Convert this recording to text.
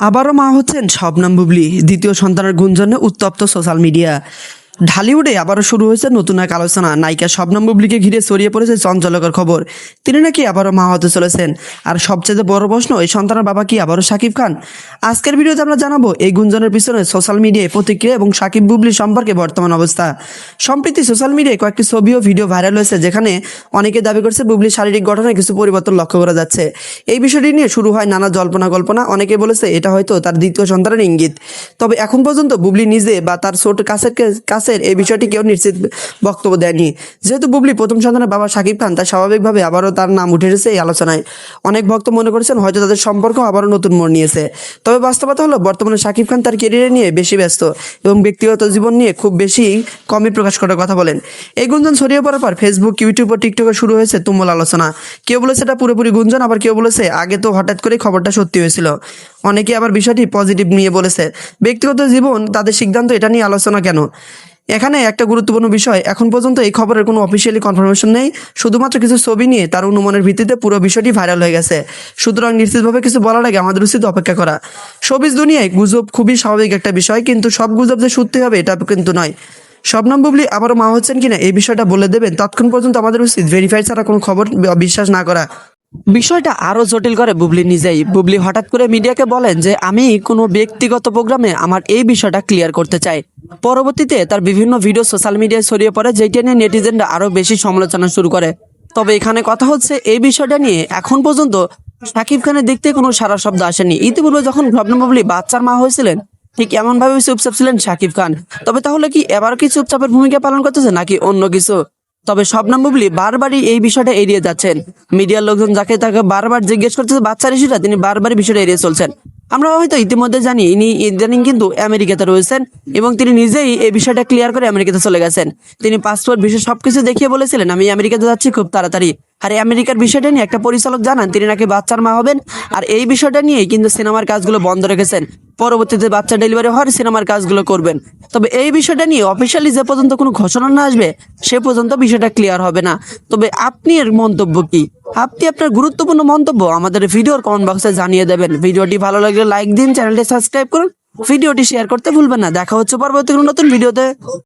আবারও মা হচ্ছেন শবনম বুবলি। দ্বিতীয় সন্তানের গুঞ্জনে উত্তপ্ত সোশ্যাল মিডিয়া। ঢালিউডে আবারও শুরু হয়েছে নতুন এক আলোচনা। নায়িকা শবনম বুবলিকে ঘিরে ছড়িয়ে পড়েছে চঞ্চলকর খবর। তিনি নাকি আবারও মা হতে চলেছেন। আর সবচেয়ে বড় প্রশ্ন, এই সন্তানের বাবা কি আবারও শাকিব খান? আজকের ভিডিওতে আমরা জানাবো এই গুঞ্জনের পিছনে সোশ্যাল মিডিয়ায় প্রতিক্রিয়া এবং শাকিব বুবলি সম্পর্কে বর্তমান অবস্থা। সম্প্রতি সোশ্যাল মিডিয়ায় কয়েকটি ছবি ও ভিডিও ভাইরাল হয়েছে, যেখানে অনেকে দাবি করছে বুবলির শারীরিক গঠনে কিছু পরিবর্তন লক্ষ্য করা যাচ্ছে। এই বিষয়টি নিয়ে শুরু হয় নানা জল্পনা কল্পনা। অনেকে বলেছে এটা হয়তো তার দ্বিতীয় সন্তানের ইঙ্গিত। তবে এখন পর্যন্ত বুবলি নিজে বা তার ছোট কাছের এই বিষয়টি কেউ নিশ্চিত বক্তব্য দেয়নি। যেহেতু বুবলি প্রথম সন্তানের বাবা শাকিব খান, তাই স্বাভাবিকভাবে আবারও তার নাম উঠে এসেছে এই আলোচনায়। অনেক ভক্ত মনে করেছেন হয়তো তাদের সম্পর্ক আবারও নতুন মোড় নিয়েছে। তবে বাস্তবতা হলো, বর্তমানে শাকিব খান তার ক্যারিয়ার নিয়ে বেশি ব্যস্ত এবং ব্যক্তিগত জীবন নিয়ে খুব বেশি কমই প্রকাশ করার কথা বলেন। এই গুঞ্জন ছড়িয়ে পড়ার পর ফেসবুক, ইউটিউব ও টিকটকে শুরু হয়েছে তুমুল আলোচনা। কেউ বলেছে এটা পুরোপুরি গুঞ্জন, আবার কেউ বলেছে আগে তো হঠাৎ করে খবরটা সত্যি হয়েছিল। অনেকে আবার বিষয়টি পজিটিভ নিয়ে বলেছে। ব্যক্তিগত জীবন, তাদের সিদ্ধান্ত, এটা নিয়ে আলোচনা কেন? এখানে একটা গুরুত্বপূর্ণ বিষয়, এখন পর্যন্ত এই খবরের কোনো অফিসিয়ালি কনফার্মেশন নেই। শুধুমাত্র কিছু ছবি নিয়ে তার অনুমানের ভিত্তিতে পুরো বিষয়টি ভাইরাল হয়ে গেছে। সুতরাং নিশ্চিতভাবে কিছু বলার আগে আমাদের উচিত অপেক্ষা করা। শোবিজ দুনিয়ায় গুজব খুবই স্বাভাবিক একটা বিষয়, কিন্তু সব গুজব যে সত্যি হবে এটা কিন্তু নয়। শবনম বুবলি আবারও মা হচ্ছেন কিনা এই বিষয়টা বলে দেবেন, তৎক্ষণ পর্যন্ত আমাদের উচিত ভেরিফাই ছাড়া কোনো খবর বিশ্বাস না করা। বিষয়টা আরো জটিল করে বুবলি নিজেই। বুবলি হঠাৎ করে মিডিয়াকে বলেন যে আমি কোনো ব্যক্তিগত প্রোগ্রামে আমার এই বিষয়টা ক্লিয়ার করতে চাই। পরবর্তীতে তার বিভিন্ন ভিডিও সোশ্যাল মিডিয়ায় ছড়িয়ে পড়ে, যেটা নিয়ে নেটিজেনরা আরো বেশি সমালোচনা শুরু করে। তবে এখানে কথা হচ্ছে, এই বিষয়টা নিয়ে এখন পর্যন্ত শাকিব খানের দিক থেকে কোনো সারা শব্দ আসেনি। ইতিপূর্বে যখন শবনম বুবলি বাচ্চার মা হয়েছিলেন, ঠিক এমন ভাবে চুপচাপ ছিলেন শাকিব খান। তবে তাহলে কি এবার কি চুপচাপের ভূমিকা পালন করতেছে নাকি অন্য কিছু? তবে শবনম বুবলি বারবারই এই বিষয়টা এড়িয়ে যাচ্ছেন। মিডিয়ার লোকজন যাকে তাকে বারবার জিজ্ঞেস করতেছে বাচ্চার ইস্যুটা, তিনি বারবারই বিষয়টা এড়িয়ে চলছেন। আমরা হয়তো ইতিমধ্যে জানি ইনি ইদানিং কিন্তু আমেরিকাতে রয়েছেন এবং তিনি নিজেই এই বিষয়টা ক্লিয়ার করে আমেরিকাতে চলে গেছেন। তিনি পাসপোর্ট, বিষয় সবকিছু দেখিয়ে বলেছিলেন আমি আমেরিকাতে যাচ্ছি খুব তাড়াতাড়ি। আর এই আমেরিকার বিষয়টা নিয়ে একটা পরিচালক জানান তিনি নাকি বাচ্চার মা হবেন। আর এই বিষয়টা নিয়েই কিন্তু সিনেমার কাজগুলো বন্ধ রেখেছেন। পরবর্তীতে বাচ্চা ডেলিভারি হওয়ার সিনেমার কাজগুলো করবেন। তবে এই বিষয়টা নিয়ে অফিসিয়ালি যে পর্যন্ত কোনো ঘোষণা না আসবে, সে পর্যন্ত বিষয়টা ক্লিয়ার হবে না। তবে আপনি এর মন্তব্য কি? আপনি আপনার গুরুত্বপূর্ণ মন্তব্য আমাদের ভিডিওর কমেন্ট বক্সে জানিয়ে দেবেন। ভিডিওটি ভালো লাগলে লাইক দিন, চ্যানেলটি সাবস্ক্রাইব করুন, ভিডিওটি শেয়ার করতে ভুলবেন না। দেখা হচ্ছে পরবর্তী কোনো নতুন ভিডিওতে।